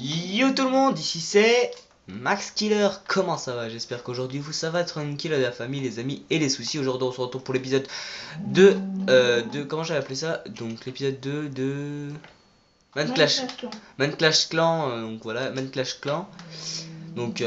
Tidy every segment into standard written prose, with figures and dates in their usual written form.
Yo tout le monde, ici c'est Max Killer, comment ça va? J'espère qu'aujourd'hui vous ça va tranquille à la famille, les amis et les soucis. Aujourd'hui on se retrouve pour l'épisode 2 de... Comment j'avais appelé ça? Donc l'épisode 2 de... Man Clash Clan, donc voilà, Man Clash Clan. Donc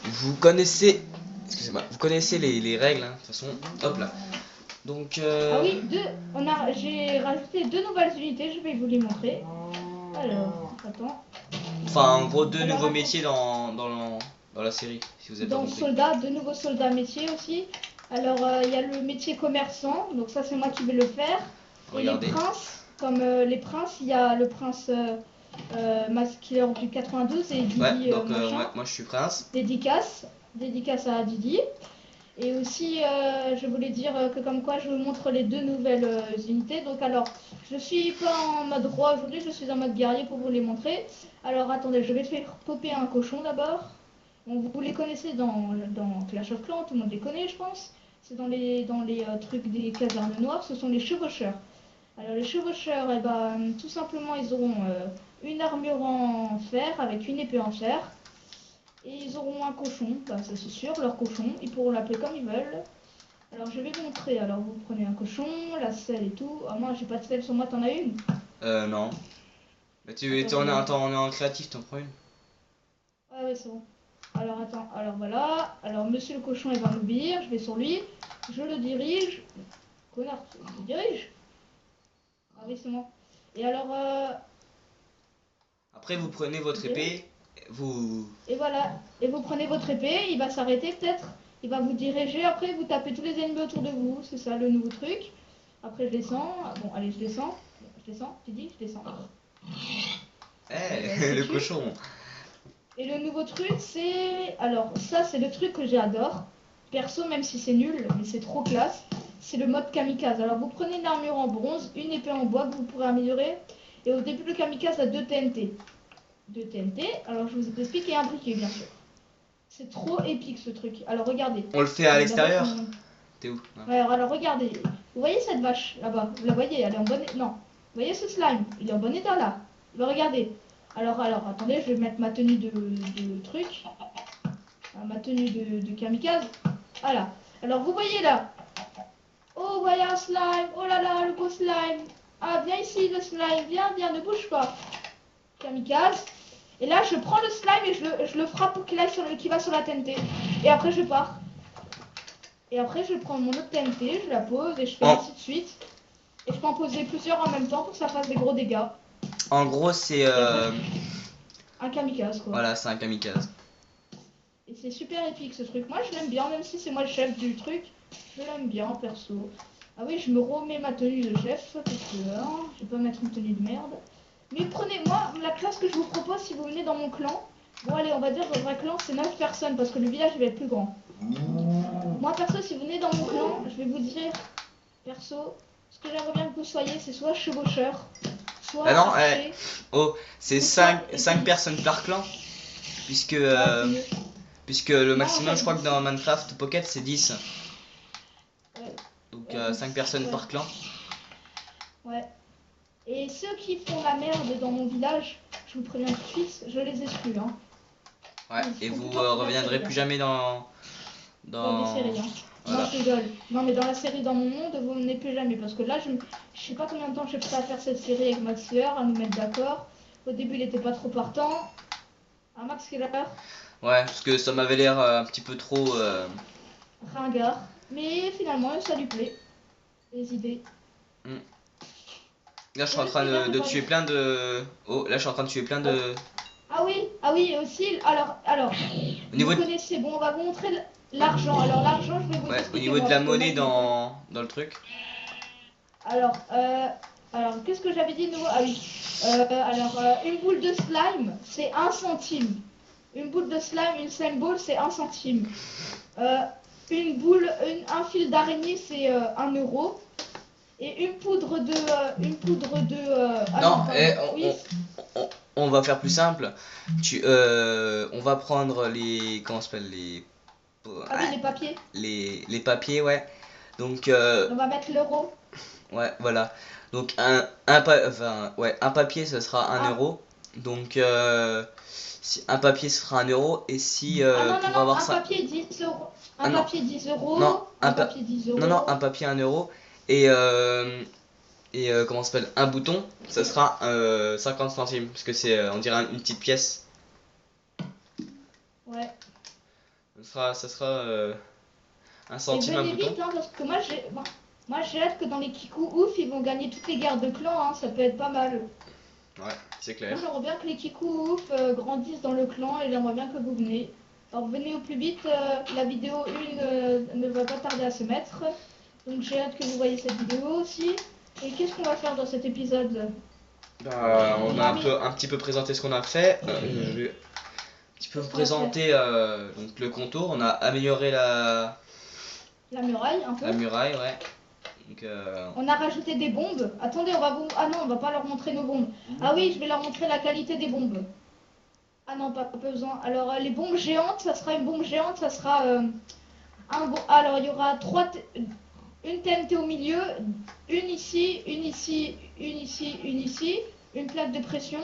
vous connaissez... Excusez-moi, vous connaissez les règles, hein, de toute façon. Hop là. Donc... Ah oui, j'ai rajouté deux nouvelles unités, je vais vous les montrer. Alors, attends. Enfin en gros deux Alors, nouveaux attends. métiers dans la série, si vous avez pas Dans compris. soldats, deux nouveaux soldats métiers aussi. Alors, il y a le métier commerçant, donc ça c'est moi qui vais le faire. Regardez. Et les princes, comme les princes, il y a le prince Max Killer du 92 et Didi Ouais, donc machin. moi je suis prince. Dédicace à Didi. Et aussi, je voulais dire que comme quoi je vous montre les deux nouvelles unités. Donc alors, je suis pas en mode roi aujourd'hui, je suis en mode guerrier pour vous les montrer. Alors attendez, je vais faire popper un cochon d'abord. Bon, vous les connaissez dans Clash of Clans, tout le monde les connaît je pense. C'est dans les trucs des casernes noires, ce sont les chevaucheurs. Alors les chevaucheurs, eh ben, tout simplement ils auront une armure en fer avec une épée en fer. Et ils auront un cochon, bah, ça c'est sûr, leur cochon, ils pourront l'appeler comme ils veulent. Alors je vais vous montrer, alors vous prenez un cochon, la selle et tout. Ah moi j'ai pas de selle sur moi, t'en as une? Non. Mais on est en créatif, t'en prends une. Ah ouais c'est bon. Alors attends, alors voilà. Alors monsieur le cochon il va m'obéir, je vais sur lui. Je le dirige. Connard, tu le diriges? Ah oui c'est moi. Et alors Après vous prenez votre épée, vous... et voilà. Et vous prenez votre épée, il va s'arrêter peut-être. Il va vous diriger, après vous tapez tous les ennemis autour de vous. C'est ça le nouveau truc. Après je descends. Bon allez je descends. Je descends, tu dis, je descends. Eh, le cochon. Et le nouveau truc, c'est... Alors, ça, c'est le truc que j'adore. Perso, même si c'est nul, mais c'est trop classe. C'est le mode kamikaze. Alors, vous prenez une armure en bronze, une épée en bois que vous pourrez améliorer. Et au début, le kamikaze a 2 TNT. 2 TNT. Alors, je vous explique et un briquet, bien sûr. C'est trop épique, ce truc. Alors, regardez. On le fait à l'extérieur? T'es où? Ouais, alors, regardez. Vous voyez cette vache, là-bas? Vous la voyez? Elle est en bon état? Non. Vous voyez ce slime? Il est en bon état, là. Regardez. Alors, attendez, je vais mettre ma tenue de truc. Ma tenue de kamikaze. Voilà. Alors, vous voyez là. Oh, voyez un slime. Oh là là, le beau slime. Ah, viens ici, le slime. Viens, ne bouge pas. Kamikaze. Et là, je prends le slime et je le frappe pour qu'il va sur la TNT. Et après, je pars. Et après, je prends mon autre TNT, je la pose et je fais ainsi de suite. Et je peux en poser plusieurs en même temps pour que ça fasse des gros dégâts. En gros, c'est... Un kamikaze, quoi. Voilà, c'est un kamikaze. Et c'est super épique ce truc. Moi je l'aime bien, même si c'est moi le chef du truc. Je l'aime bien perso. Ah oui, je me remets ma tenue de chef. Parce que hein, je vais pas mettre une tenue de merde. Mais prenez-moi la classe que je vous propose si vous venez dans mon clan. Bon allez, on va dire que le vrai clan c'est 9 personnes parce que le village va être plus grand. Moi perso, si vous venez dans mon clan, je vais vous dire, perso, ce que j'aimerais bien que vous soyez, c'est soit chevaucheur, soit archer. Oh, c'est 5 personnes par clan. Puisque... Puisque le maximum, je crois que dans Minecraft Pocket, c'est 10. Ouais. Donc 5 personnes par clan. Ouais. Et ceux qui font la merde dans mon village, je vous préviens tout de suite, je les exclue. Hein. Ouais, et vous reviendrez plus jamais dans des séries. Hein. Voilà. Non, je rigole. Non, mais dans la série, dans mon monde, vous venez plus jamais. Parce que là, je sais pas combien de temps j'ai prêt à faire cette série avec Max Killer, à nous mettre d'accord. Au début, il était pas trop partant. Hein, Max Killer? Ouais, parce que ça m'avait l'air un petit peu trop... ringard. Mais finalement, ça lui plaît. Les idées. Là, je suis en train de tuer plein de... Oh, là, je suis en train de tuer plein de... Ah oui, et aussi, alors, au niveau vous connaissez, bon, on va vous montrer l'argent. Alors, l'argent, je vais vous expliquer. Au niveau de la monnaie dans le truc. Alors, qu'est-ce que j'avais dit de nouveau? Ah oui. Une boule de slime, c'est 1 centime. Une boule de slime, une slime ball, c'est 1 centime. Un fil d'araignée, c'est 1 euro. Et une poudre de... on va faire plus simple. On va prendre les... Comment ça s'appelle les... Ah oui, les papiers. Les papiers, ouais. Donc... on va mettre l'euro. Ouais, voilà. Donc un papier, ce sera 1 euro. Donc si un papier se fera 1 € et si Ah non, non, pour non, avoir un ça. papier 10 euros. Ah Un non, papier 10 euros. non, Un papier 10 non, non, euros. un papier 1 € et comment ça s'appelle, un bouton, ça sera 50 centimes parce que c'est on dirait une petite pièce. Ouais. Ça sera 1 Et centime un venez bouton. vite, hein, parce que moi j'ai hâte que dans les Kikou ouf, ils vont gagner toutes les guerres de clans, hein, ça peut être pas mal. Ouais, c'est clair. Moi j'aimerais bien que les Kikou ouf grandissent dans le clan et j'aimerais bien que vous venez. Alors venez au plus vite, la vidéo 1 ne va pas tarder à se mettre. Donc j'ai hâte que vous voyez cette vidéo aussi. Et qu'est-ce qu'on va faire dans cet épisode? On a un petit peu présenté ce qu'on a fait. Je vais un petit peu vous présenter donc le contour. On a amélioré La muraille un peu. la muraille, ouais. Donc, On a rajouté des bombes. Attendez, on va vous... Ah non, on va pas leur montrer nos bombes. Ah oui, je vais leur montrer la qualité des bombes. Ah non, pas besoin. Alors les bombes géantes, ça sera une bombe géante, ça sera alors il y aura une TNT au milieu, une ici, une ici, une ici, une ici, une plaque de pression.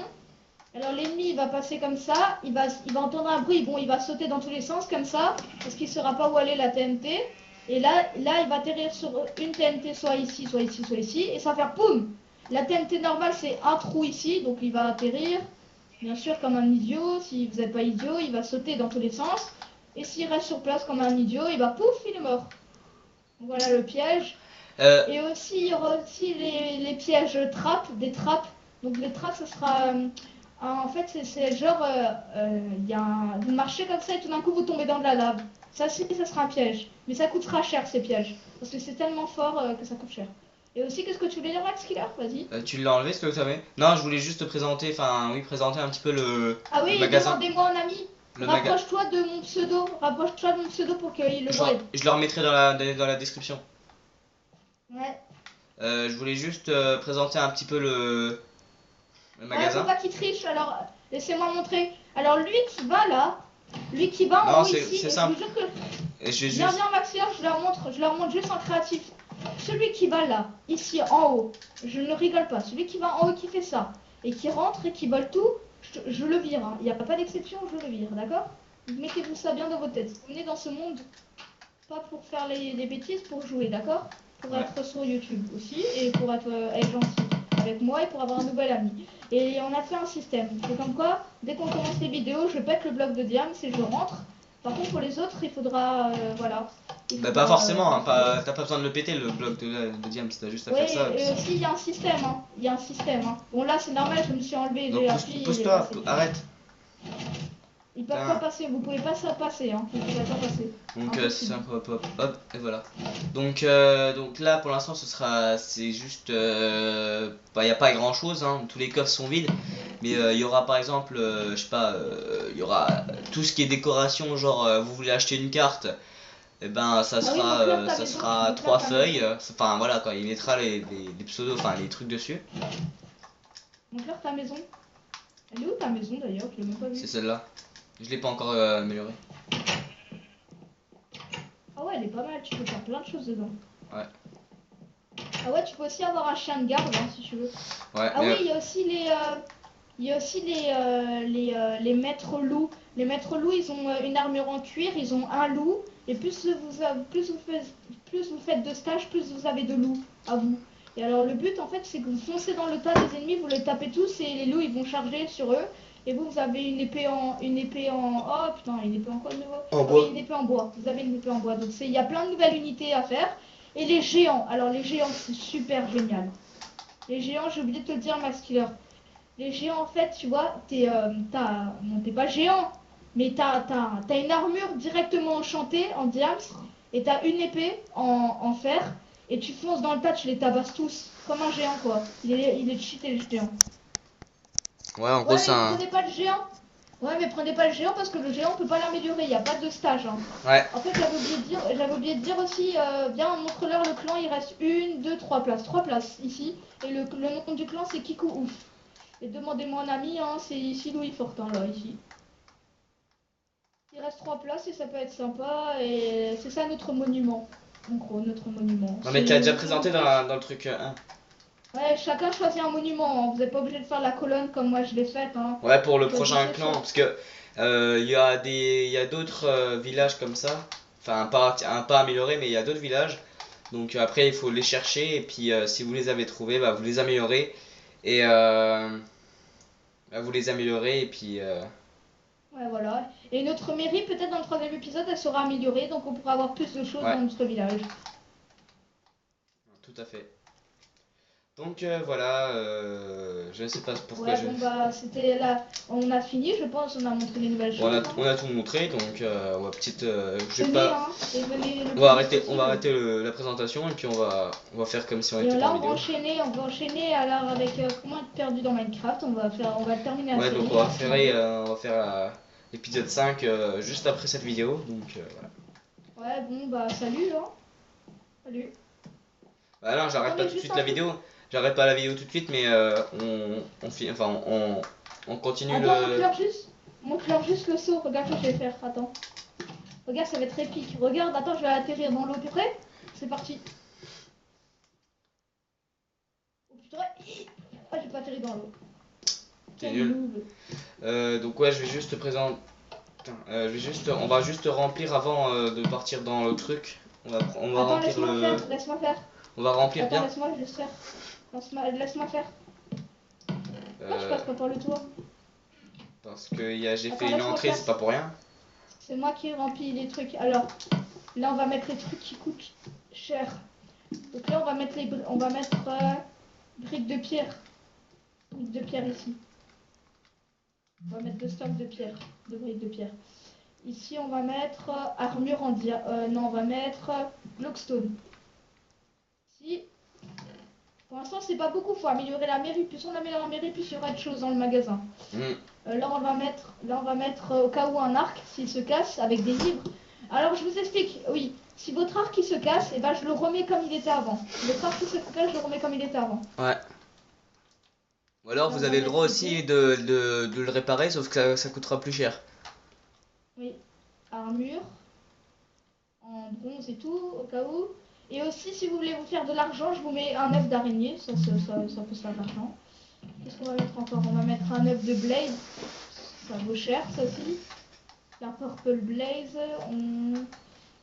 Alors l'ennemi il va passer comme ça, il va entendre un bruit, bon il va sauter dans tous les sens comme ça, parce qu'il ne saura pas où aller la TNT. Et là il va atterrir sur une TNT soit ici, soit ici, soit ici, et ça va faire poum. La TNT normale c'est un trou ici, donc il va atterrir, bien sûr comme un idiot, si vous n'êtes pas idiot, il va sauter dans tous les sens. Et s'il reste sur place comme un idiot, il va pouf, il est mort. Voilà le piège. Et aussi, il y aura aussi les pièges trappes, des trappes. Donc les trappes, ce sera... en fait, c'est genre... vous marchez comme ça et tout d'un coup, vous tombez dans de la lave. Ça, ça sera un piège. Mais ça coûtera cher, ces pièges. Parce que c'est tellement fort que ça coûte cher. Et aussi, qu'est-ce que tu voulais dire, Max Killer? Vas-y. tu l'as enlevé ce que tu avais? Non, je voulais juste te présenter, présenter un petit peu Ah oui, le magasin. demandez-moi un ami. Rapproche-toi de mon pseudo. Rapproche-toi de mon pseudo pour qu'il le voie. Je le remettrai dans la description. Ouais. Je voulais juste présenter un petit peu le magasin. Faut pas qu'il triche, alors laissez-moi montrer. Alors lui qui va là, lui qui va en haut ici, c'est simple. je vous jure que... Viens, Maxime, je leur montre juste en créatif. Celui qui va là, ici en haut, je ne rigole pas, celui qui va en haut qui fait ça, et qui rentre et qui vole tout, je le vire, hein. Il n'y a pas d'exception, je le vire, d'accord? Mettez-vous ça bien dans votre tête. Vous venez dans ce monde, pas pour faire les bêtises, pour jouer, d'accord? Pour être sur YouTube aussi, et pour être gentil avec moi et pour avoir un nouvel ami. Et on a fait un système. C'est comme quoi, dès qu'on commence les vidéos, je pète le bloc de diams et je rentre. Par contre, pour les autres, il faudra... voilà. Pas forcément, hein, t'as pas besoin de le péter le bloc de diams, t'as juste à faire ça. Et aussi, il y a un système. Hein. Il y a un système. Hein. Bon, là, c'est normal, je me suis enlevé. Pousse-toi, arrête. Ils peuvent pas passer, vous pouvez pas ça passer, hein. Vous pouvez pas passer. Donc c'est simple, hop, et voilà. Donc là pour l'instant c'est juste, il n'y a pas grand chose, hein. Tous les coffres sont vides, mais il y aura par exemple, je sais pas, il y aura tout ce qui est décoration, genre vous voulez acheter une carte, et ben ça sera 3 feuilles, enfin voilà quoi, il mettra les pseudos, enfin les trucs dessus. Donc là ta maison, elle est où ta maison d'ailleurs? Je l'ai même pas vue. C'est celle-là. Je l'ai pas encore améliorée. Ah ouais, elle est pas mal, tu peux faire plein de choses dedans. Ouais. Ah ouais, tu peux aussi avoir un chien de garde hein, si tu veux. Ouais, ah oui, il y a aussi les maîtres loups. Les maîtres loups, ils ont une armure en cuir, ils ont un loup. Et plus vous faites de stages, plus vous avez de loups à vous. Et alors le but en fait, c'est que vous foncez dans le tas des ennemis, vous les tapez tous et les loups ils vont charger sur eux. Et vous avez une épée en... Oh putain, une épée en quoi de nouveau? En bois. Oui, une épée en bois. Vous avez une épée en bois. Donc il y a plein de nouvelles unités à faire. Et les géants. Alors les géants, c'est super génial. Les géants, j'ai oublié de te le dire, Max Killer. Les géants, en fait, tu vois, t'es pas géant, mais t'as une armure directement enchantée en diams, et t'as une épée en fer, et tu fonces dans le tas, tu les tabasses tous, comme un géant, quoi. Il est cheaté, le géant. Ouais, en gros, c'est un... Prenez pas le géant. Ouais, mais prenez pas le géant parce que le géant on peut pas l'améliorer, il n'y a pas de stage. Hein. Ouais. En fait, j'avais oublié de dire aussi, viens, montre-leur le clan, il reste 1, 2, 3 places. 3 places ici. Et le nom du clan c'est Kikou Ouf. Et demandez-moi un ami, hein, c'est ici Louis Fortin, là, ici. Il reste 3 places et ça peut être sympa. Et c'est ça notre monument. En gros, notre monument. Non, mais tu l'as déjà présenté dans le truc 1. Ouais, chacun choisit un monument, hein. Vous n'êtes pas obligé de faire la colonne comme moi je l'ai faite, hein. Ouais, pour le prochain Choisissez clan, soit. parce que il y a d'autres villages comme ça. Enfin, pas améliorés, mais il y a d'autres villages. Donc après, il faut les chercher et puis si vous les avez trouvés, bah, vous les améliorez et vous les améliorez et puis Ouais, voilà. Et notre mairie, peut-être dans le troisième épisode, elle sera améliorée, donc on pourra avoir plus de choses ouais, dans notre village. tout à fait. Donc voilà, je ne sais pas pourquoi Ouais, je. bon bah c'était là, on a fini, je pense, on a montré les nouvelles Bon, choses, hein. on a tout montré, donc je vais Venez, pas. hein, et venez le plus vite On va possible. arrêter la présentation et puis on va faire comme si on Et était pas en là, vidéo. on va enchaîner alors avec comment être perdu dans Minecraft. On va terminer la Ouais, donc série, hein, scénario. on va faire l'épisode 5 juste après cette vidéo. Donc voilà. Ouais, bon bah salut, hein. Salut. Bah non, j'arrête pas Attendez tout de juste suite un la truc. vidéo. J'arrête pas la vidéo tout de suite, mais on continue Attends, le. montre-leur juste le saut. Regarde ce que je vais faire. Attends. Regarde, ça va être épique. Regarde, attends, je vais atterrir dans l'eau. T'es prêt? C'est parti. Oh putain. Ah, j'ai pas atterri dans l'eau. T'es Quel nul. noob. Donc ouais, je vais juste te présenter. On va juste remplir avant de partir dans le truc. On va Attends, remplir laisse-moi faire. le. Laisse-moi faire. On va remplir Attends, bien. laisse-moi juste faire. Laisse-moi faire. Pourquoi tu Euh, passes pas par le toit? Parce que j'ai Attends, fait une laisse-moi entrée, faire. c'est pas pour rien. C'est moi qui remplis les trucs. Alors, là, on va mettre les trucs qui coûtent cher. Donc là, on va mettre briques de pierre. Briques de pierre ici. On va mettre deux stocks de pierre, de briques de pierre. Ici, on va mettre armure en dia. Non, on va mettre blockstone. Ici, pour l'instant, c'est pas beaucoup. Faut améliorer la mairie. Plus on améliore la mairie, plus il y aura de choses dans le magasin. Mm. Là, on va mettre au cas où un arc s'il se casse avec des livres. Alors, je vous explique. Oui, si votre arc il se casse, et ben je le remets comme il était avant. Si votre arc il se casse, je le remets comme il était avant. Ouais. Ou alors Là, vous on va avez le droit mettre aussi ici. de le réparer, sauf que ça coûtera plus cher. Oui, armure en bronze et tout, au cas où. Et aussi, si vous voulez vous faire de l'argent, je vous mets un œuf d'araignée. Ça peut se faire de l'argent. Qu'est-ce qu'on va mettre encore? On va mettre un œuf de blaze. Ça vaut cher, ça aussi. La purple blaze.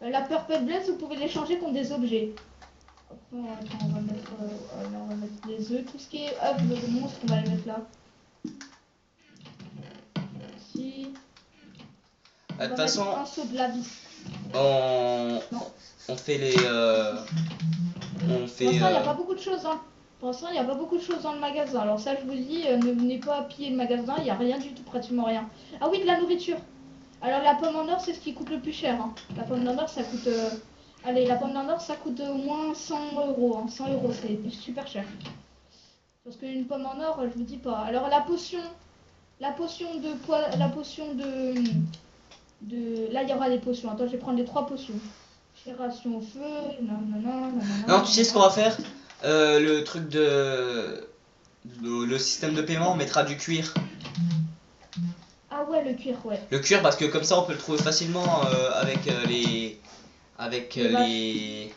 La purple blaze, vous pouvez l'échanger contre des objets. Après, attends, là, on va mettre les œufs. Tout ce qui est œufs de monstre, on va les mettre là. Ici. De On toute va façon, mettre un seau de l'abysse. on, Non. on fait les. On Pour fait. l'instant, il n'y a pas beaucoup de choses dans Pour l'instant, il n'y a pas beaucoup de choses dans le magasin. Alors ça, je vous dis, ne venez pas piller le magasin. Il n'y a rien du tout, pratiquement rien. Ah oui, de la nourriture. Alors la pomme en or, c'est ce qui coûte le plus cher, hein. La pomme en or, ça coûte... Allez, la pomme en or, ça coûte au moins 100 euros, hein. 100 euros, c'est super cher. Parce qu'une pomme en or, je vous dis pas. Alors la potion de poids... La potion de... Là, il y aura des potions. Attends, je vais prendre les 3 potions. Génération au feu, nanana, Non, tu sais ce qu'on nanana. va faire? Le truc le système de paiement, on mettra du cuir. Ah ouais, le cuir, ouais. Le cuir, parce que comme ça, on peut le trouver facilement avec les. Avec Les vaches.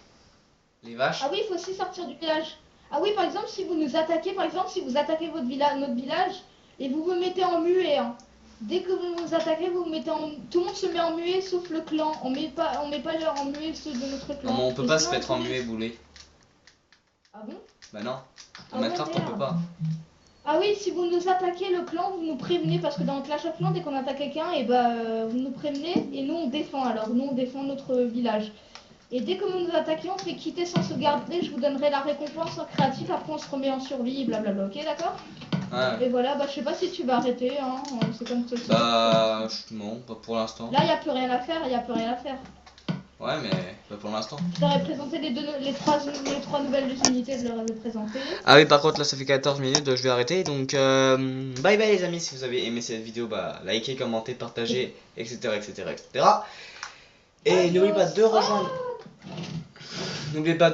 les vaches. Ah oui, il faut aussi sortir du village. Ah oui, par exemple, si vous nous attaquez, par exemple, si vous attaquez notre village et vous vous mettez en muet, hein. Dès que vous nous attaquez, vous vous mettez en... Tout le monde se met en muet sauf le clan. On met pas genre en muet ceux de notre Non, mais clan. on peut Et pas se sinon, mettre vous en pouvez... muet boulet. Ah bon? Bah non. En Ah ouais, Minecraft, on peut merde. pas. Ah oui, si vous nous attaquez le clan, vous nous prévenez parce que dans Clash of Clans, dès qu'on attaque quelqu'un, et bah vous nous prévenez et nous on défend. Alors nous on défend notre village. Et dès que vous nous attaquez, on fait quitter sans se garder. Je vous donnerai la récompense en créatif. Après, on se remet en survie, blablabla. Ok, d'accord? Ouais. Et voilà, bah je sais pas si tu vas arrêter. Hein. C'est comme ça. Bah. Non, pas pour l'instant. Là, il n'y a plus rien à faire. Il n'y a plus rien à faire. Ouais, mais pas pour l'instant. Je leur ai présenté les trois nouvelles unités. Je leur ai présenté. Ah oui, par contre, là, ça fait 14 minutes, je vais arrêter. Donc, bye bye les amis. Si vous avez aimé cette vidéo, bah, likez, commentez, partagez, etc. etc., etc. Et n'oubliez pas de rejoindre. N'oubliez pas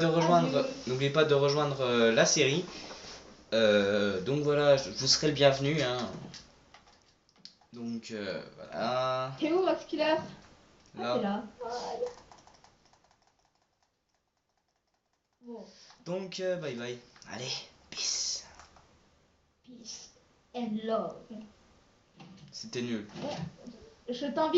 de rejoindre la série. Donc voilà, vous serez le bienvenu. Hein. Donc voilà. T'es où, Max Killer? Ah, t'es Là. là. Bon. Donc bye bye. Allez. Peace. Peace and love. C'était nul. Je t'invite